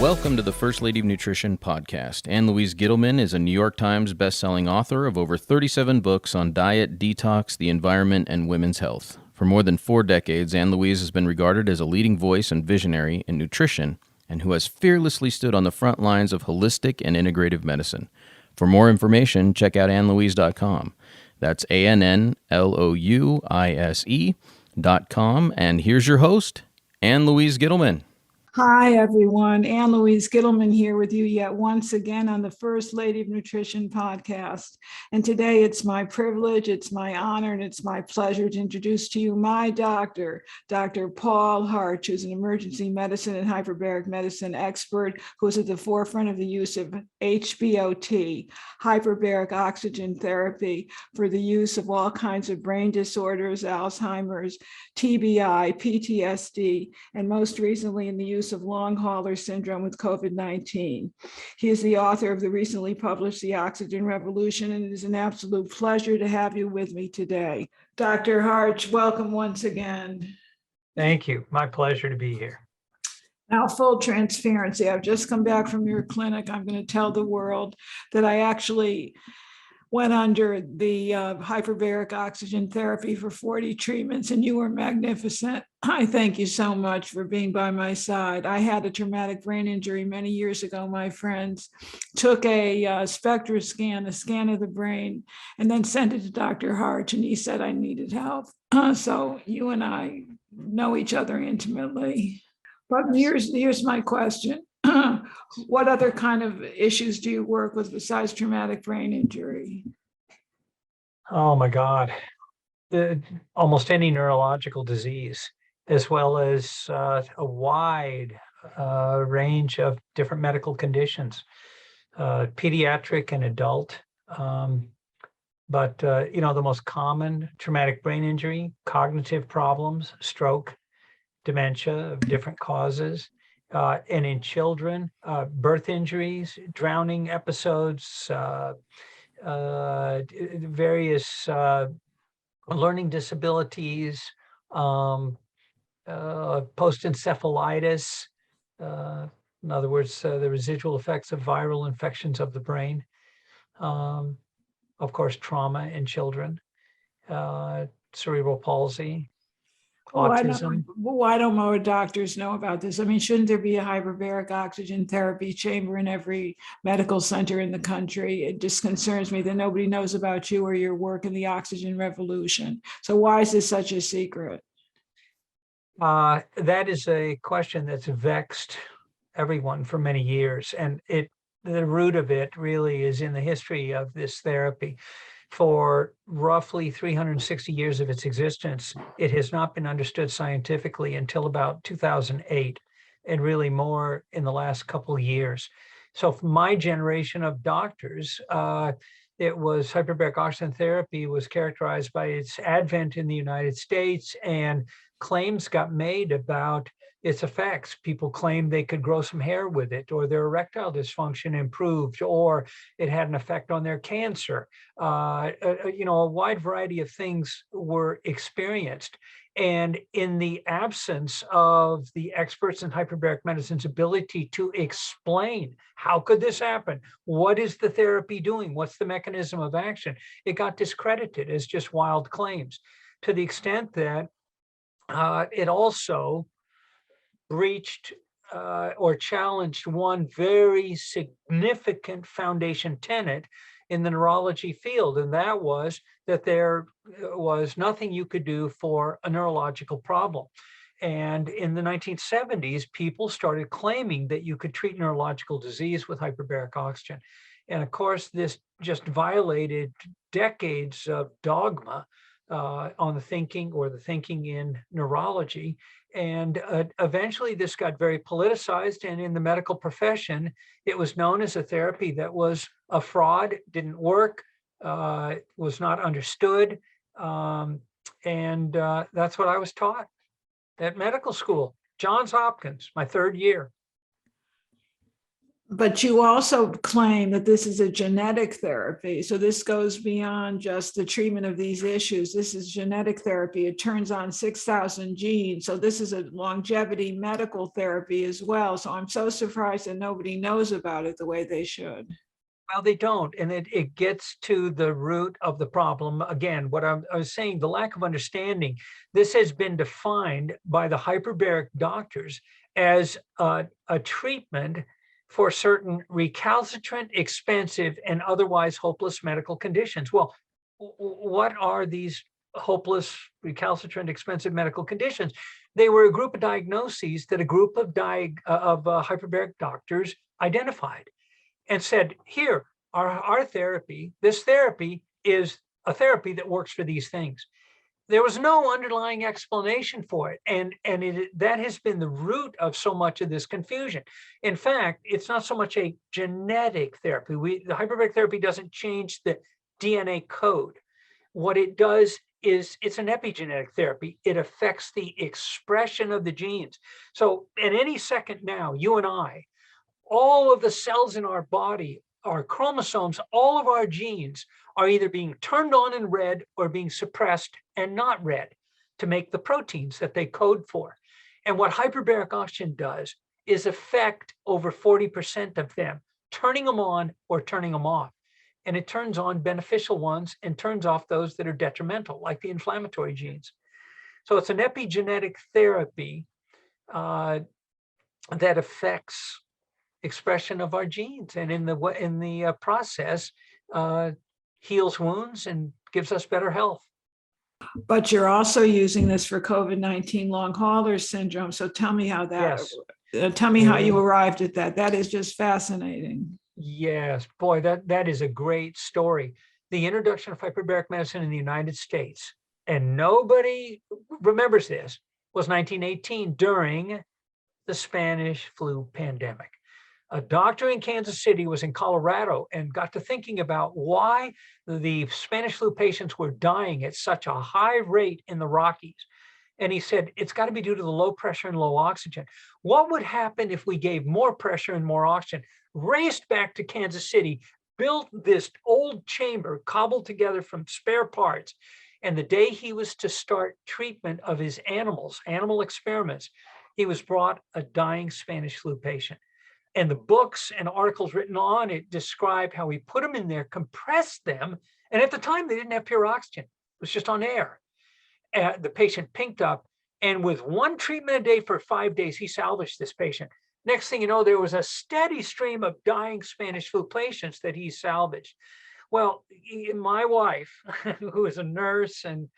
Welcome to the First Lady of Nutrition podcast. Ann Louise Gittleman is a New York Times bestselling author of over 37 books on diet, detox, the environment, and women's health. For more than 4 decades, Ann Louise has been regarded as a leading voice and visionary in nutrition and who has fearlessly stood on the front lines of holistic and integrative medicine. For more information, check out annlouise.com. That's ANNLOUISE.com. And here's your host, Ann Louise Gittleman. Hi, everyone. Ann Louise Gittleman here with you yet once again on the First Lady of Nutrition podcast. And today it's my privilege, it's my honor, and it's my pleasure to introduce to you my doctor, Dr. Paul Harch, who's an emergency medicine and hyperbaric medicine expert who is at the forefront of the use of hbot, hyperbaric oxygen therapy, for the use of all kinds of brain disorders, Alzheimer's, TBI, PTSD, and most recently in the use of long hauler syndrome with COVID-19. He is the author of the recently published The Oxygen Revolution, and it is an absolute pleasure to have you with me today. Dr. Harch, welcome once again. Thank you. My pleasure to be here. Now, full transparency, I've just come back from your clinic. I'm going to tell the world that I actually went under the hyperbaric oxygen therapy for 40 treatments, and you were magnificent. I thank you so much for being by my side. I had a traumatic brain injury many years ago, my friends. Took a spectra scan, a scan of the brain, and then sent it to Dr. Harch, and he said I needed help. So you and I know each other intimately. But here's my question. What other kind of issues do you work with besides traumatic brain injury? Oh my God. Almost any neurological disease, as well as a wide range of different medical conditions, pediatric and adult. But the most common traumatic brain injury, cognitive problems, stroke, dementia of different causes. And in children, birth injuries, drowning episodes, various learning disabilities, post-encephalitis, in other words, the residual effects of viral infections of the brain, of course, trauma in children, cerebral palsy, autism. Why don't more doctors know about this? I mean, shouldn't there be a hyperbaric oxygen therapy chamber in every medical center in the country? It just concerns me that nobody knows about you or your work in the oxygen revolution. So why is this such a secret? That is a question that's vexed everyone for many years. And the root of it really is in the history of this therapy. For roughly 360 years of its existence, it has not been understood scientifically until about 2008, and really more in the last couple of years. So for my generation of doctors, hyperbaric oxygen therapy was characterized by its advent in the United States, and claims got made about its effects. People claimed they could grow some hair with it, or their erectile dysfunction improved, or it had an effect on their cancer. A wide variety of things were experienced. And in the absence of the experts in hyperbaric medicine's ability to explain how could this happen, what is the therapy doing, what's the mechanism of action, it got discredited as just wild claims, to the extent that it also breached or challenged one very significant foundation tenet in the neurology field, and that was that there was nothing you could do for a neurological problem. And in the 1970s, people started claiming that you could treat neurological disease with hyperbaric oxygen. And of course, this just violated decades of dogma on the thinking in neurology. And eventually this got very politicized, and in the medical profession, it was known as a therapy that was a fraud, didn't work, was not understood. And that's what I was taught at medical school, Johns Hopkins, my 3rd year. But you also claim that this is a genetic therapy. So this goes beyond just the treatment of these issues. This is genetic therapy. It turns on 6,000 genes. So this is a longevity medical therapy as well. So I'm so surprised that nobody knows about it the way they should. Well, they don't. And it gets to the root of the problem. Again, what I was saying, the lack of understanding, this has been defined by the hyperbaric doctors as a treatment for certain recalcitrant, expensive, and otherwise hopeless medical conditions. Well, what are these hopeless, recalcitrant, expensive medical conditions? They were a group of diagnoses that a group of hyperbaric doctors identified and said, here, our therapy, this therapy is a therapy that works for these things. There was no underlying explanation for it. And that has been the root of so much of this confusion. In fact, it's not so much a genetic therapy. The hyperbaric therapy doesn't change the DNA code. What it does is it's an epigenetic therapy. It affects the expression of the genes. So at any second now, you and I, all of the cells in our body, our chromosomes, all of our genes are either being turned on and read or being suppressed and not read to make the proteins that they code for. And what hyperbaric oxygen does is affect over 40% of them, turning them on or turning them off. And it turns on beneficial ones and turns off those that are detrimental, like the inflammatory genes. So it's an epigenetic therapy that affects expression of our genes, and in the process heals wounds and gives us better health. But you're also using this for COVID-19 long hauler syndrome. So tell me how that, Yes. tell me how you arrived at that. That is just fascinating. Yes, boy, that is a great story. The introduction of hyperbaric medicine in the United States, and nobody remembers this, was 1918 during the Spanish flu pandemic. A doctor in Kansas City was in Colorado and got to thinking about why the Spanish flu patients were dying at such a high rate in the Rockies. And he said, it's got to be due to the low pressure and low oxygen. What would happen if we gave more pressure and more oxygen? Raced back to Kansas City, built this old chamber cobbled together from spare parts. And the day he was to start treatment of his animal experiments, he was brought a dying Spanish flu patient. And the books and articles written on it describe how he put them in there, compressed them. And at the time, they didn't have pure oxygen. It was just on air. The patient pinked up. And with one treatment a day for 5 days, he salvaged this patient. Next thing you know, there was a steady stream of dying Spanish flu patients that he salvaged. Well, my wife, who is a nurse and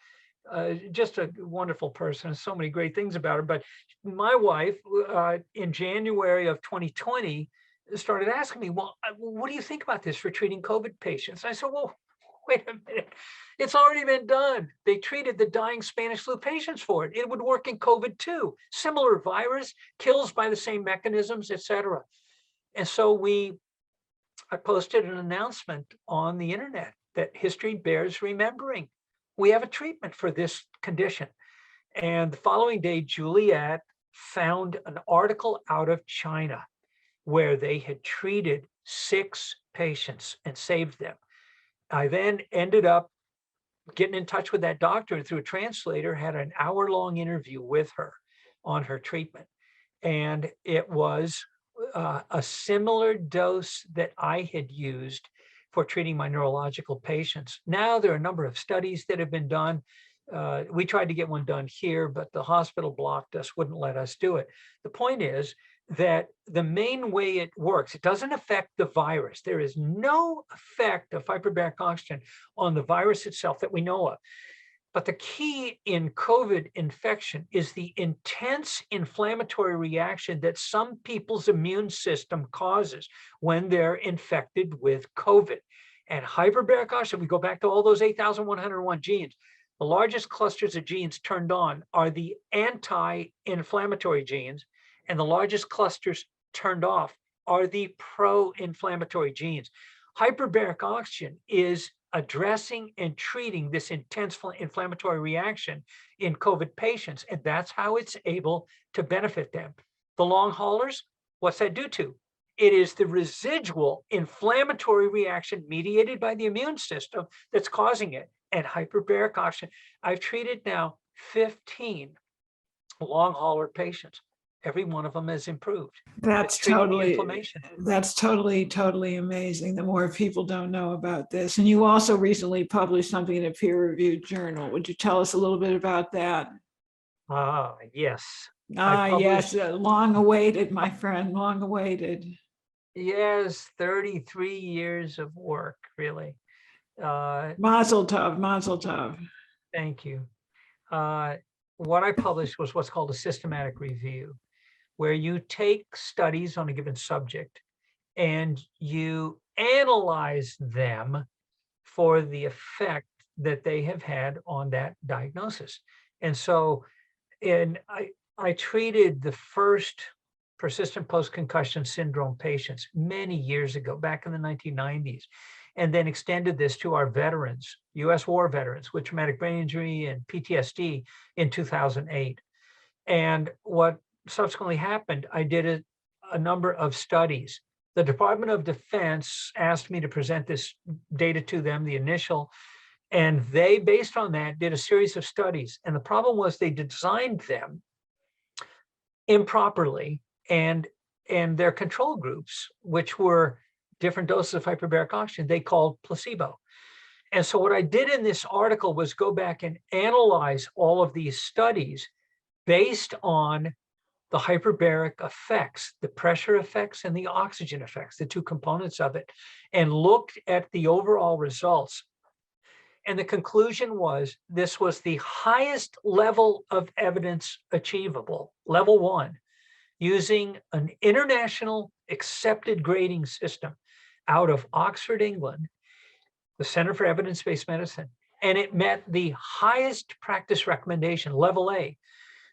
just a wonderful person, so many great things about her. But my wife, in January of 2020, started asking me, well, what do you think about this for treating COVID patients? I said, well, wait a minute. It's already been done. They treated the dying Spanish flu patients for it. It would work in COVID too. Similar virus, kills by the same mechanisms, et cetera. And so I posted an announcement on the internet that history bears remembering. We have a treatment for this condition. And the following day, Juliet found an article out of China where they had treated 6 patients and saved them. I then ended up getting in touch with that doctor, and through a translator, had an hour-long interview with her on her treatment. And it was a similar dose that I had used for treating my neurological patients. Now there are a number of studies that have been done. We tried to get one done here, but the hospital blocked us, wouldn't let us do it. The point is that the main way it works, it doesn't affect the virus. There is no effect of hyperbaric oxygen on the virus itself that we know of. But the key in COVID infection is the intense inflammatory reaction that some people's immune system causes when they're infected with COVID. And hyperbaric oxygen, we go back to all those 8,101 genes. The largest clusters of genes turned on are the anti-inflammatory genes, and the largest clusters turned off are the pro-inflammatory genes. Hyperbaric oxygen is addressing and treating this intense inflammatory reaction in COVID patients, and that's how it's able to benefit them. The long haulers, what's that do to? it is the residual inflammatory reaction mediated by the immune system that's causing it. And hyperbaric oxygen, I've treated now 15 long hauler patients. Every one of them has improved. That's It's treating the totally, inflammation. that's totally amazing. The more people don't know about this. And you also recently published something in a peer-reviewed journal. Would you tell us a little bit about that? Yes. Yes, long awaited, my friend, long awaited. Yes, 33 years of work, really. Mazel tov, mazel tov. Thank you. What I published was what's called a systematic review, where you take studies on a given subject and you analyze them for the effect that they have had on that diagnosis. And so I treated the first persistent post-concussion syndrome patients many years ago, back in the 1990s, and then extended this to our veterans, US war veterans with traumatic brain injury and PTSD in 2008. And what subsequently happened, I did a number of studies. The Department of Defense asked me to present this data to them, the initial, and they, based on that, did a series of studies. And the problem was they designed them improperly, and their control groups, which were different doses of hyperbaric oxygen, they called placebo. And so what I did in this article was go back and analyze all of these studies based on the hyperbaric effects, the pressure effects and the oxygen effects, the two components of it, and looked at the overall results. And the conclusion was this was the highest level of evidence achievable, level 1, using an international accepted grading system out of Oxford, England, the Center for Evidence-Based Medicine. And it met the highest practice recommendation, level A,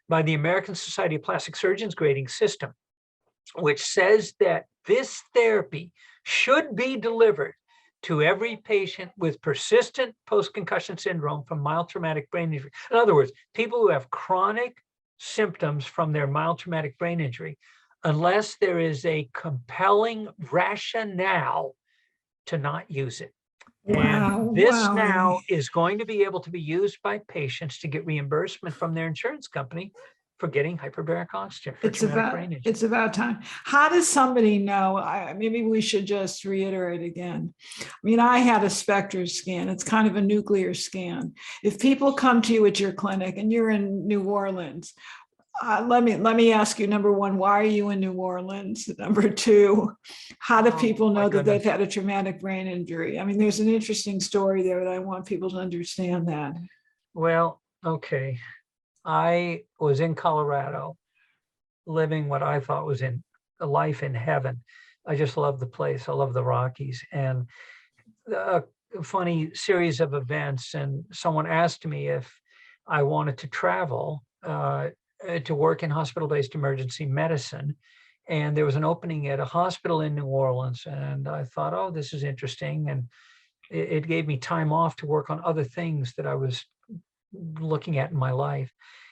by the American Society of Plastic Surgeons grading system, which says that this therapy should be delivered to every patient with persistent post-concussion syndrome from mild traumatic brain injury. In other words, people who have chronic symptoms from their mild traumatic brain injury, unless there is a compelling rationale to not use it. Wow, And this wow. now is going to be able to be used by patients to get reimbursement from their insurance company for getting hyperbaric oxygen for traumatic brain injury. It's about time. How does somebody know? Maybe we should just reiterate again. I mean, I had a Spectre scan. It's kind of a nuclear scan. If people come to you at your clinic and you're in New Orleans, let me ask you, number one, why are you in New Orleans? Number two, how do people know that they've had a traumatic brain injury? I mean, there's an interesting story there that I want people to understand that. Well, okay. I was in Colorado living what I thought was in a life in heaven. I just love the place. I love the Rockies. And a funny series of events. And someone asked me if I wanted to travel to work in hospital-based emergency medicine. And there was an opening at a hospital in New Orleans. And I thought, oh, this is interesting. And it gave me time off to work on other things that I was looking at in my life.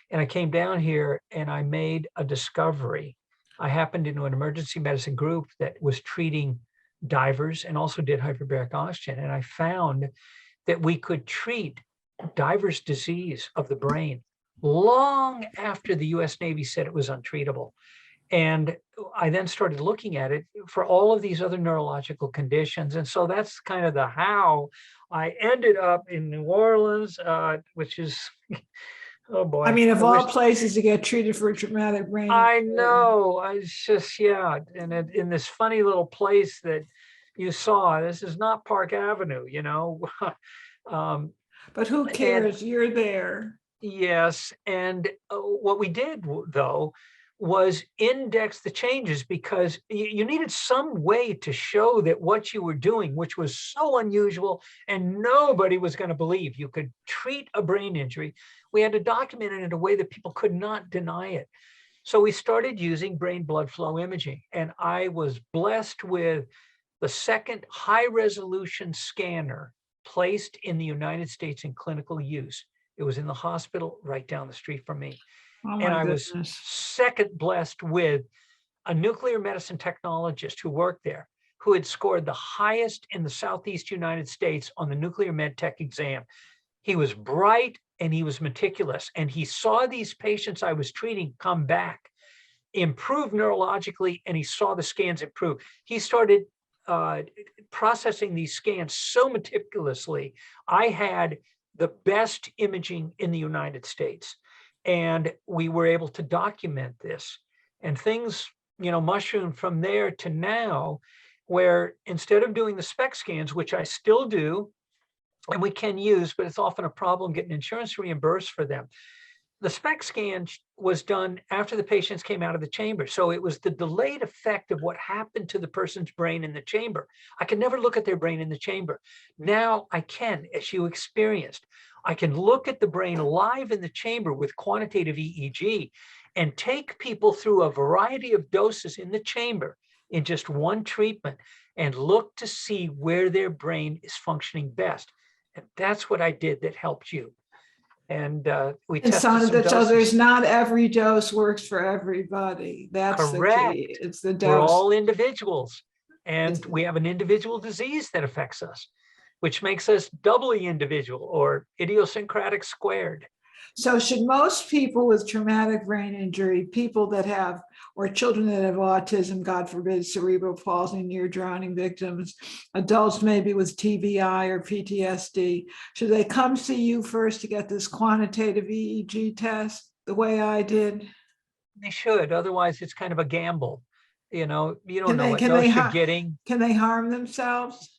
And I came down here and I made a discovery. I happened into an emergency medicine group that was treating divers and also did hyperbaric oxygen. And I found that we could treat divers' disease of the brain long after the US Navy said it was untreatable. And I then started looking at it for all of these other neurological conditions. And so that's kind of the how I ended up in New Orleans, which is, oh boy. I mean, of all places to get treated for traumatic brain injury. I know. I just, yeah. And in this funny little place that you saw, this is not Park Avenue, you know. But who cares? You're there. Yes. And what we did, though, was index the changes because you needed some way to show that what you were doing, which was so unusual and nobody was going to believe you could treat a brain injury. We had to document it in a way that people could not deny it. So we started using brain blood flow imaging, and I was blessed with the second high resolution scanner placed in the United States in clinical use. It was in the hospital right down the street from me. Oh, and I was second blessed with a nuclear medicine technologist who worked there, who had scored the highest in the Southeast United States on the nuclear med tech exam. He was bright and he was meticulous, and he saw these patients I was treating come back, improve neurologically, and he saw the scans improve. He started processing these scans so meticulously. I had the best imaging in the United States, and we were able to document this. And things, mushroomed from there to now, where instead of doing the SPECT scans, which I still do, and we can use, but it's often a problem getting insurance reimbursed for them. The SPECT scan was done after the patients came out of the chamber. So it was the delayed effect of what happened to the person's brain in the chamber. I could never look at their brain in the chamber. Now I can, as you experienced. I can look at the brain live in the chamber with quantitative EEG and take people through a variety of doses in the chamber in just one treatment and look to see where their brain is functioning best. And that's what I did that helped you. And we tested some doses. So there's not every dose works for everybody. That's correct. The key. It's the dose. We're all individuals, and we have an individual disease that affects us, which makes us doubly individual, or idiosyncratic squared. So should most people with traumatic brain injury, people that have, or children that have autism, God forbid, cerebral palsy, near drowning victims, adults maybe with TBI or PTSD, should they come see you first to get this quantitative EEG test the way I did? They should. Otherwise, it's kind of a gamble. You don't know what dose you're getting. Can they harm themselves?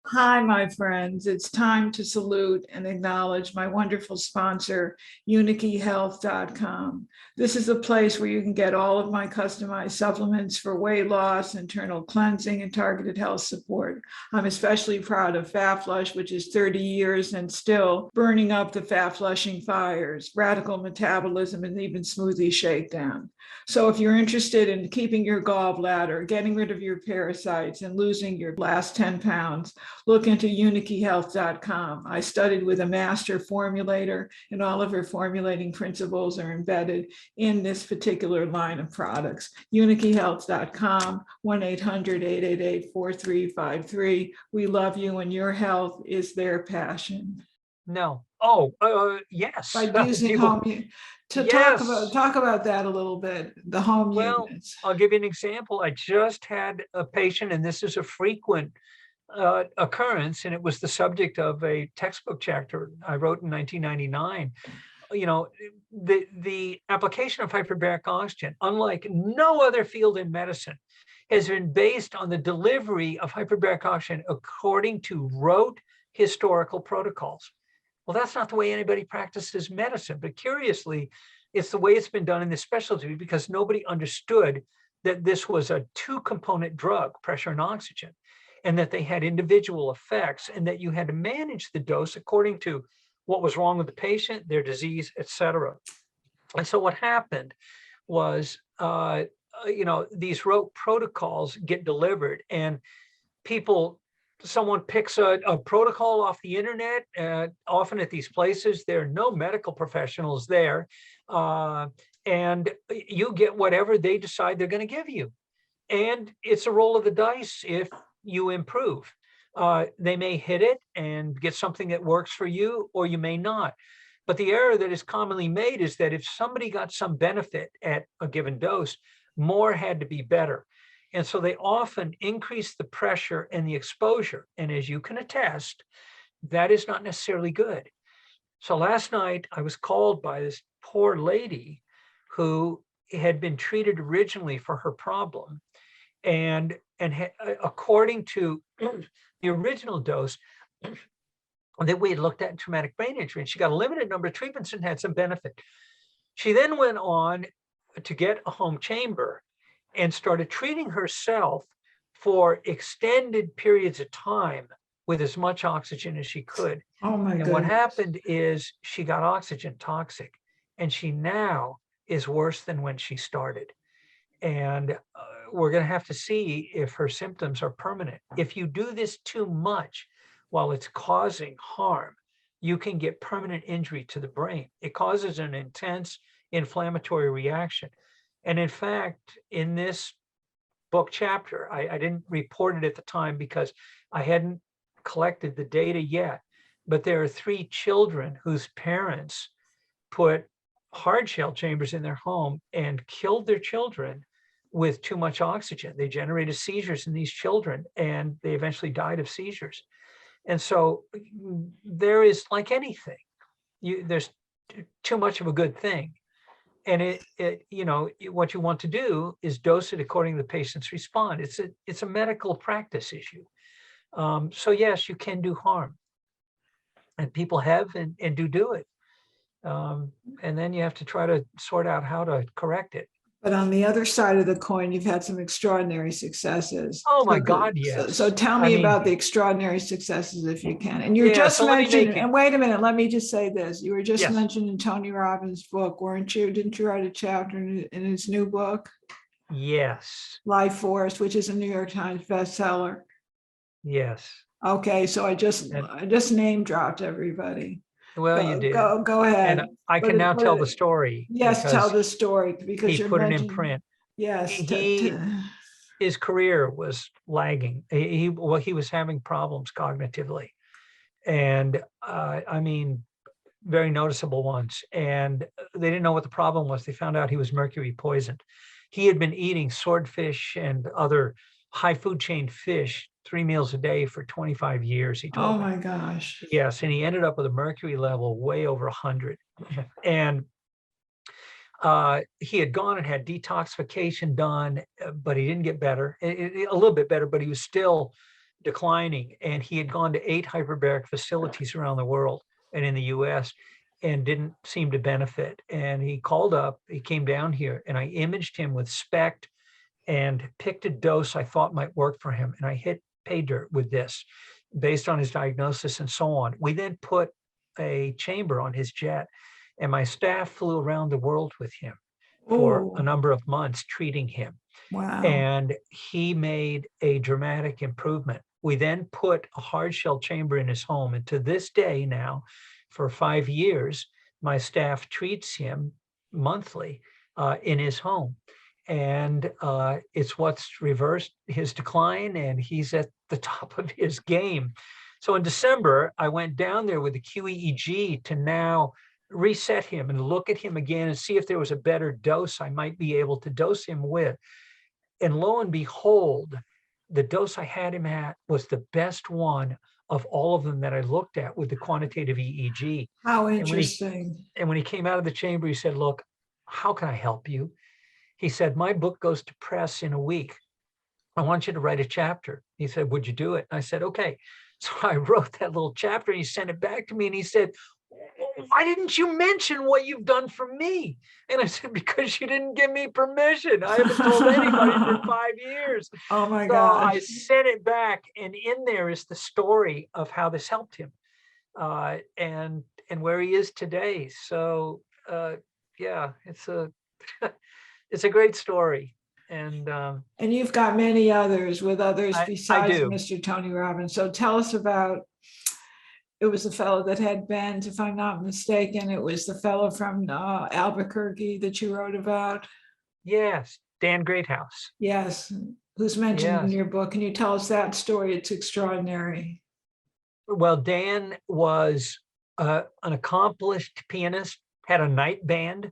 Hi, my friends. It's time to salute and acknowledge my wonderful sponsor, UnityHealth.com. This is a place where you can get all of my customized supplements for weight loss, internal cleansing, and targeted health support. I'm especially proud of Fat Flush, which is 30 years and still burning up the fat flushing fires, radical metabolism, and even smoothie shakedown. So if you're interested in keeping your gallbladder, getting rid of your parasites, and losing your last 10 pounds, look into UnityHealth.com. I studied with a master formulator, and all of her formulating principles are embedded in this particular line of products. UnityHealth.com, 1-800-888-4353. We love you, and your health is their passion. No. Yes. By using home. Talk about that a little bit, the home units. I'll give you an example. I just had a patient, and this is a frequent occurrence, and it was the subject of a textbook chapter I wrote in 1999. The application of hyperbaric oxygen, unlike no other field in medicine, has been based on the delivery of hyperbaric oxygen according to rote historical protocols. Well, that's not the way anybody practices medicine, but curiously, it's the way it's been done in this specialty because nobody understood that this was a two-component drug, pressure and oxygen, and that they had individual effects, and that you had to manage the dose according to what was wrong with the patient, their disease, et cetera. And so what happened was, these rote protocols get delivered, and someone picks a protocol off the internet. Often at these places, there are no medical professionals there, and you get whatever they decide they're going to give you. And it's a roll of the dice if you improve. They may hit it and get something that works for you, or you may not. But the error that is commonly made is that if somebody got some benefit at a given dose, more had to be better. And so they often increase the pressure and the exposure. And as you can attest, that is not necessarily good. So last night I was called by this poor lady who had been treated originally for her problem. And according to the original dose that we had looked at in traumatic brain injury, and she got a limited number of treatments and had some benefit. She then went on to get a home chamber and started treating herself for extended periods of time with as much oxygen as she could. Oh my goodness. And what happened is she got oxygen toxic, and she now is worse than when she started. And we're going to have to see if her symptoms are permanent. If you do this too much while it's causing harm, you can get permanent injury to the brain. It causes an intense inflammatory reaction. And in fact, in this book chapter, I didn't report it at the time because I hadn't collected the data yet, but there are 3 children whose parents put hard shell chambers in their home and killed their children with too much oxygen. They generated seizures in these children, and they eventually died of seizures. And so there is, like anything, there's too much of a good thing. And what you want to do is dose it according to the patient's response. It's a medical practice issue. So yes, you can do harm, and people have and do it. And then you have to try to sort out how to correct it. But on the other side of the coin, you've had some extraordinary successes. Oh my God, yes. So tell me about the extraordinary successes if you can. And you just mentioned, and wait a minute, let me just say this. You were just mentioning Tony Robbins' book, weren't you? Didn't you write a chapter in his new book? Yes. Life Force, which is a New York Times bestseller. Yes. Okay, so I just name dropped everybody. Well, you did. Go ahead. And I can now tell the story. Yes, tell the story because he put it in print. Yes. His career was lagging. He was having problems cognitively, and I mean, very noticeable ones. And they didn't know what the problem was. They found out he was mercury poisoned. He had been eating swordfish and other high food chain fish 3 meals a day for 25 years, he told me. Oh my gosh. Yes, and he ended up with a mercury level way over 100. And he had gone and had detoxification done, but he didn't get better, a little bit better, but he was still declining. And he had gone to 8 hyperbaric facilities around the world and in the US and didn't seem to benefit. And he came down here, and I imaged him with SPECT and picked a dose I thought might work for him. And I hit pay dirt with this based on his diagnosis and so on. We then put a chamber on his jet, and my staff flew around the world with him for a number of months treating him. Wow. And he made a dramatic improvement. We then put a hard shell chamber in his home. And to this day now, for 5 years, my staff treats him monthly in his home. And it's what's reversed his decline, and he's at the top of his game. So in December, I went down there with the QEEG to now reset him and look at him again and see if there was a better dose I might be able to dose him with. And lo and behold, the dose I had him at was the best one of all of them that I looked at with the quantitative EEG. How interesting. And when he came out of the chamber, he said, "Look, how can I help you?" He said, "My book goes to press in a week. I want you to write a chapter." He said, "Would you do it?" And I said, "Okay." So I wrote that little chapter, and he sent it back to me, and he said, "Why didn't you mention what you've done for me?" And I said, "Because you didn't give me permission. I haven't told anybody for 5 years." Oh my so gosh. I sent it back, and in there is the story of how this helped him and where he is today. So yeah, it's a it's a great story. And you've got many others with others besides I do. Mr. Tony Robbins. So tell us about, it was the fellow that had bent, if I'm not mistaken, it was the fellow from Albuquerque that you wrote about. Yes, Dan Greathouse. Yes, who's mentioned in Yes. your book. Can you tell us that story? It's extraordinary. Well, Dan was an accomplished pianist, had a night band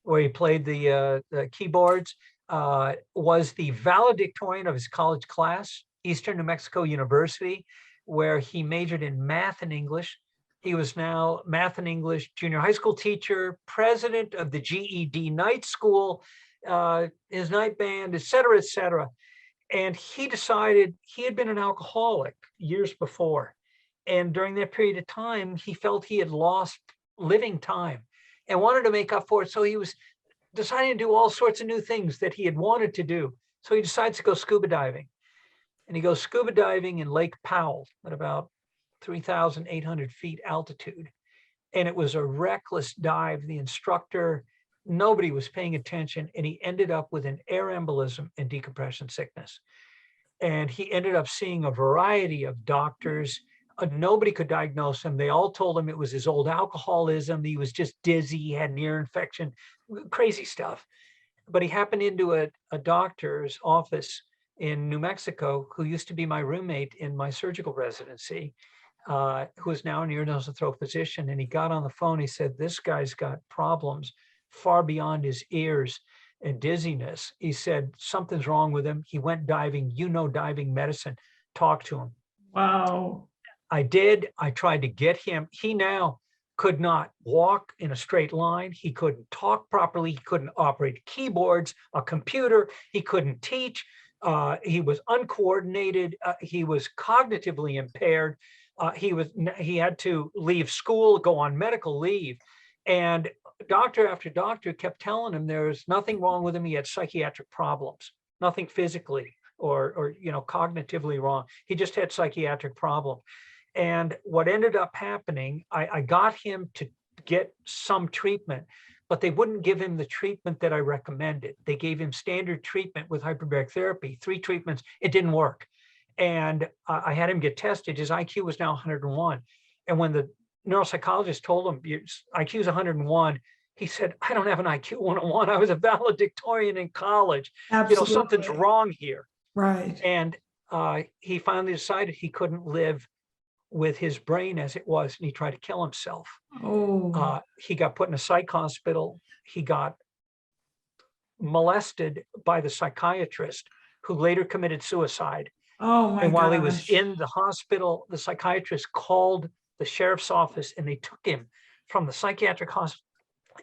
where he played the keyboards, was the valedictorian of his college class, Eastern New Mexico University, where he majored in math and English. He was now math and English junior high school teacher, president of the GED night school, his night band, et cetera, et cetera. And he decided he had been an alcoholic years before. And during that period of time, he felt he had lost living time and wanted to make up for it. So he was deciding to do all sorts of new things that he had wanted to do. So he decides to go scuba diving. And he goes scuba diving in Lake Powell at about 3,800 feet altitude. And it was a reckless dive. The instructor, nobody was paying attention. And he ended up with an air embolism and decompression sickness. And he ended up seeing a variety of doctors. Nobody could diagnose him. They all told him it was his old alcoholism. He was just dizzy. He had an ear infection, crazy stuff. but he happened into a doctor's office in New Mexico who used to be my roommate in my surgical residency, who is now an ear, nose, and throat physician. And he got on the phone. He said, this guy's got problems far beyond his ears and dizziness. He said, something's wrong with him. He went diving, diving medicine, talk to him. Wow. I did. I tried to get him. He now could not walk in a straight line. He couldn't talk properly. He couldn't operate keyboards, a computer. He couldn't teach. He was uncoordinated. He was cognitively impaired. He had to leave school, go on medical leave. And doctor after doctor kept telling him there's nothing wrong with him. He had psychiatric problems, nothing physically or cognitively wrong. He just had psychiatric problems. And what ended up happening, I got him to get some treatment, but they wouldn't give him the treatment that I recommended. They gave him standard treatment with hyperbaric therapy, 3 treatments. It didn't work. And I had him get tested. His IQ was now 101. And when the neuropsychologist told him, your IQ is 101, he said, I don't have an IQ 101. I was a valedictorian in college. Absolutely. Something's wrong here. Right. And he finally decided he couldn't live with his brain as it was, and he tried to kill himself. Oh. He got put in a psych hospital. He got molested by the psychiatrist, who later committed suicide. Oh my And while gosh. he was in the hospital, the psychiatrist called the sheriff's office, and they took him from the psychiatric hospital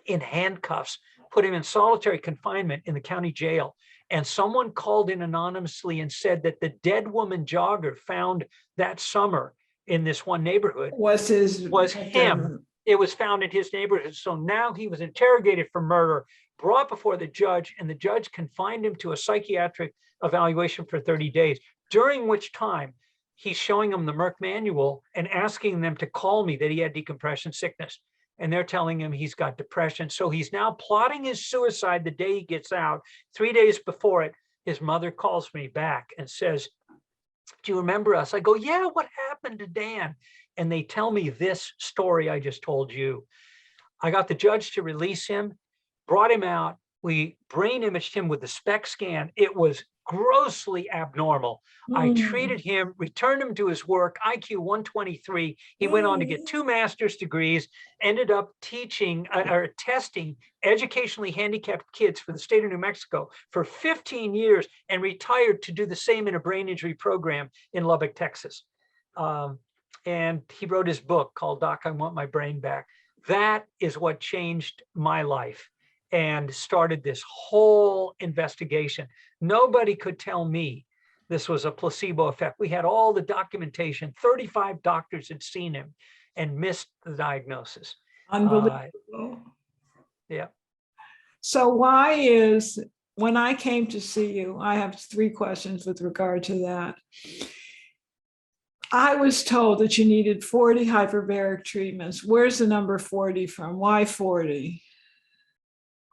in handcuffs, put him in solitary confinement in the county jail. And someone called in anonymously and said that the dead woman jogger found that summer in this one neighborhood was him. It was found in his neighborhood. So now he was interrogated for murder, brought before the judge, and the judge confined him to a psychiatric evaluation for 30 days, during which time he's showing them the Merck manual and asking them to call me that he had decompression sickness. And they're telling him he's got depression. So he's now plotting his suicide the day he gets out. 3 days before it, his mother calls me back and says, do you remember us? I go, yeah, what happened to Dan? And they tell me this story I just told you. I got the judge to release him, brought him out. We brain imaged him with the SPECT scan. It was grossly abnormal. I treated him, returned him to his work, IQ 123. He went on to get 2 master's degrees, ended up teaching or testing educationally handicapped kids for the state of New Mexico for 15 years, and retired to do the same in a brain injury program in Lubbock, Texas. And he wrote his book called Doc, I Want My Brain Back. That is what changed my life and started this whole investigation. Nobody could tell me this was a placebo effect. We had all the documentation. 35 doctors had seen him and missed the diagnosis. Unbelievable. Yeah. So when I came to see you, I have 3 questions with regard to that. I was told that you needed 40 hyperbaric treatments. Where's the number 40 from? Why 40?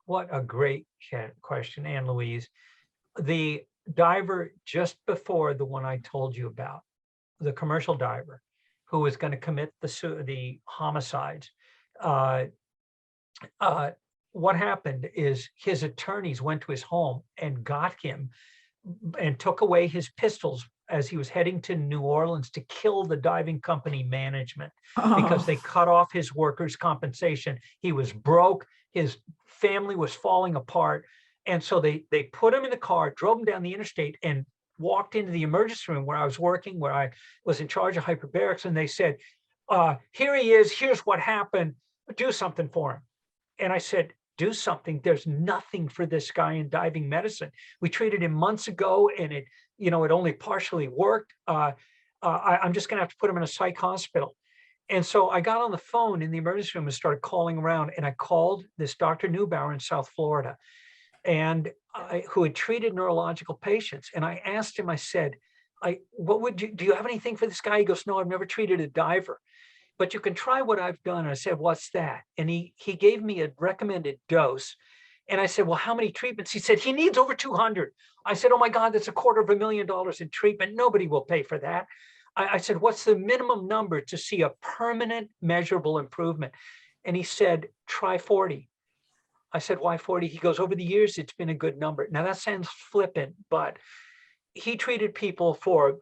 What a great question, Anne Louise. The diver just before the one I told you about, the commercial diver who was going to commit the homicides, what happened is his attorneys went to his home and got him and took away his pistols as he was heading to New Orleans to kill the diving company management because they cut off his workers' compensation. He was broke. His family was falling apart. And so they put him in the car, drove him down the interstate, and walked into the emergency room where I was working, where I was in charge of hyperbarics. And they said, here he is. Here's what happened. Do something for him. And I said, do something. There's nothing for this guy in diving medicine. We treated him months ago, and it only partially worked. I'm just going to have to put him in a psych hospital. And so I got on the phone in the emergency room and started calling around. And I called this Dr. Neubauer in South Florida, and who had treated neurological patients. And I asked him, I said, do you have anything for this guy? He goes, no, I've never treated a diver, but you can try what I've done. And I said, what's that? And he gave me a recommended dose. And I said, well, how many treatments? He said, he needs over 200. I said, oh my God, that's $250,000 in treatment. Nobody will pay for that. I said, what's the minimum number to see a permanent measurable improvement? And he said, try 40. I said, why 40? He goes, over the years, it's been a good number. Now that sounds flippant, but he treated people for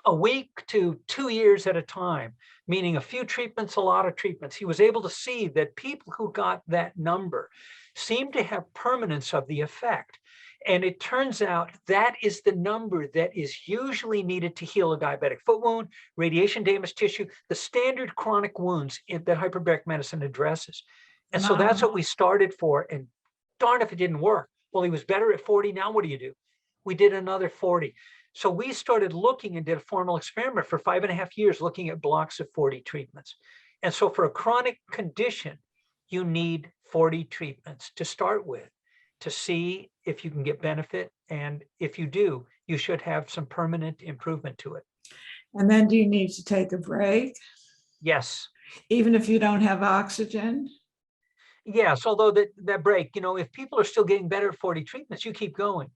a week to 2 years at a time, meaning a few treatments, a lot of treatments. He was able to see that people who got that number seemed to have permanence of the effect. And it turns out that is the number that is usually needed to heal a diabetic foot wound, radiation damaged tissue, the standard chronic wounds that hyperbaric medicine addresses. And so that's what we started for. And darn if it didn't work. Well, he was better at 40. Now what do? We did another 40. So we started looking and did a formal experiment for 5.5 years, looking at blocks of 40 treatments. And so for a chronic condition, you need 40 treatments to start with to see if you can get benefit. And if you do, you should have some permanent improvement to it. And then do you need to take a break? Yes. Even if you don't have oxygen? Yes, although that break, if people are still getting better at 40 treatments, you keep going.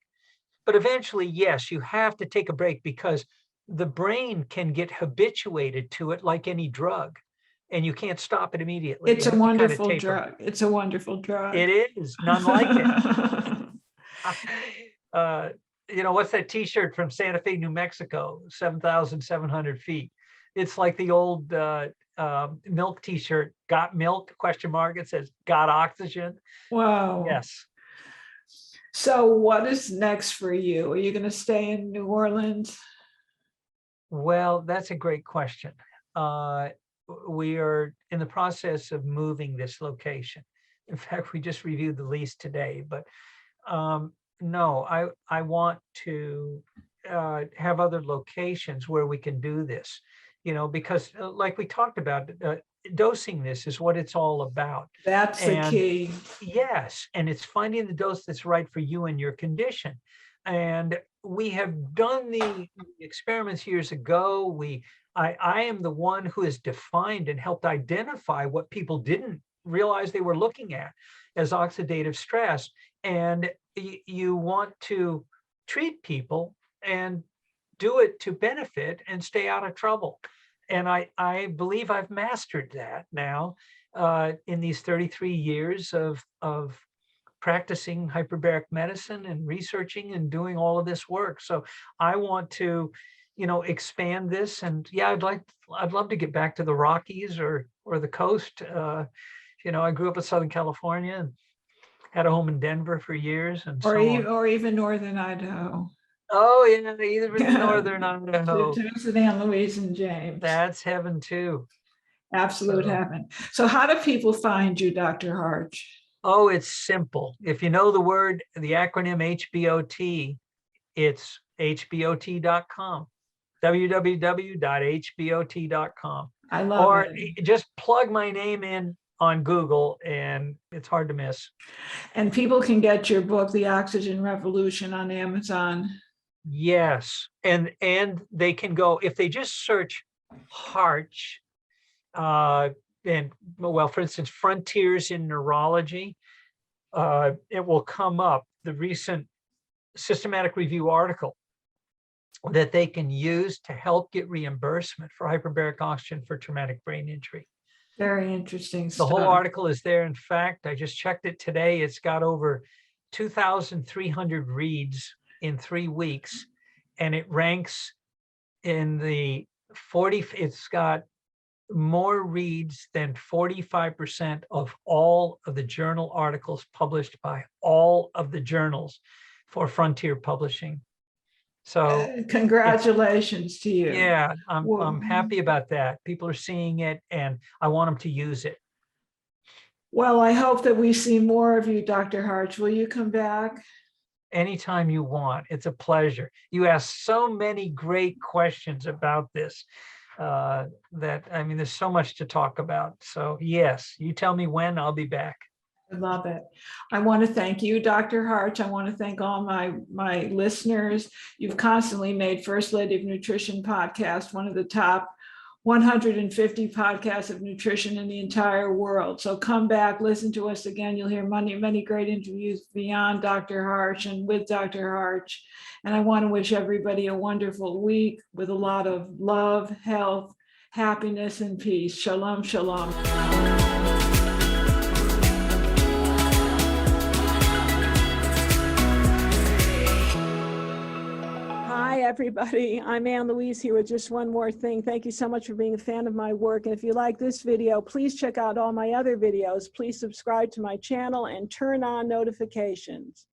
But eventually, yes, you have to take a break because the brain can get habituated to it like any drug, and you can't stop it immediately. It's a wonderful drug. It's a wonderful drug. It is, none like it. What's that T-shirt from Santa Fe, New Mexico, 7,700 feet? It's like the old milk T-shirt, got milk, ? It says, got oxygen. Wow. Yes. So what is next for you? Are you going to stay in New Orleans? Well, that's a great question. We are in the process of moving this location. In fact, we just reviewed the lease today, but no, I want to have other locations where we can do this, because like we talked about, dosing this is what it's all about. That's the key. Yes, and it's finding the dose that's right for you and your condition. And we have done the experiments years ago. I am the one who has defined and helped identify what people didn't realize they were looking at as oxidative stress. And you want to treat people and do it to benefit and stay out of trouble. And I believe I've mastered that now in these 33 years of practicing hyperbaric medicine and researching and doing all of this work. So I want to, expand this. And yeah, I'd love to get back to the Rockies or the coast. I grew up in Southern California and had a home in Denver for years, and or even Northern Idaho. Oh, yeah, either in Northern Idaho. To visit Ann Louise and James. That's heaven too. Absolute heaven. So how do people find you, Dr. Harch? Oh, it's simple. If you know the acronym HBOT, it's hbot.com, www.hbot.com. I love it. Or just plug my name in on Google and it's hard to miss. And people can get your book, The Oxygen Revolution, on Amazon. Yes. And they can go, if they just search harch, for instance, Frontiers in Neurology, it will come up, the recent systematic review article that they can use to help get reimbursement for hyperbaric oxygen for traumatic brain injury. Very interesting stuff. The whole article is there. In fact, I just checked it today. It's got over 2,300 reads in 3 weeks, and it ranks in the 40, it's got more reads than 45% of all of the journal articles published by all of the journals for Frontier Publishing. So congratulations to you. Yeah, I'm happy about that. People are seeing it and I want them to use it. Well, I hope that we see more of you, Dr. Harch. Will you come back? Anytime you want. It's a pleasure. You asked so many great questions about this there's so much to talk about. So yes, you tell me when, I'll be back. I love it. I want to thank you, Dr. Harch. I want to thank all my listeners. You've constantly made First Lady of Nutrition podcast one of the top 150 podcasts of nutrition in the entire world. So come back, listen to us again. You'll hear many great interviews beyond Dr. Harch and with Dr. Harch. And I want to wish everybody a wonderful week with a lot of love, health, happiness, and peace. Shalom, shalom. everybody. I'm Ann Louise here with just one more thing. Thank you so much for being a fan of my work. And if you like this video, please check out all my other videos. Please subscribe to my channel and turn on notifications.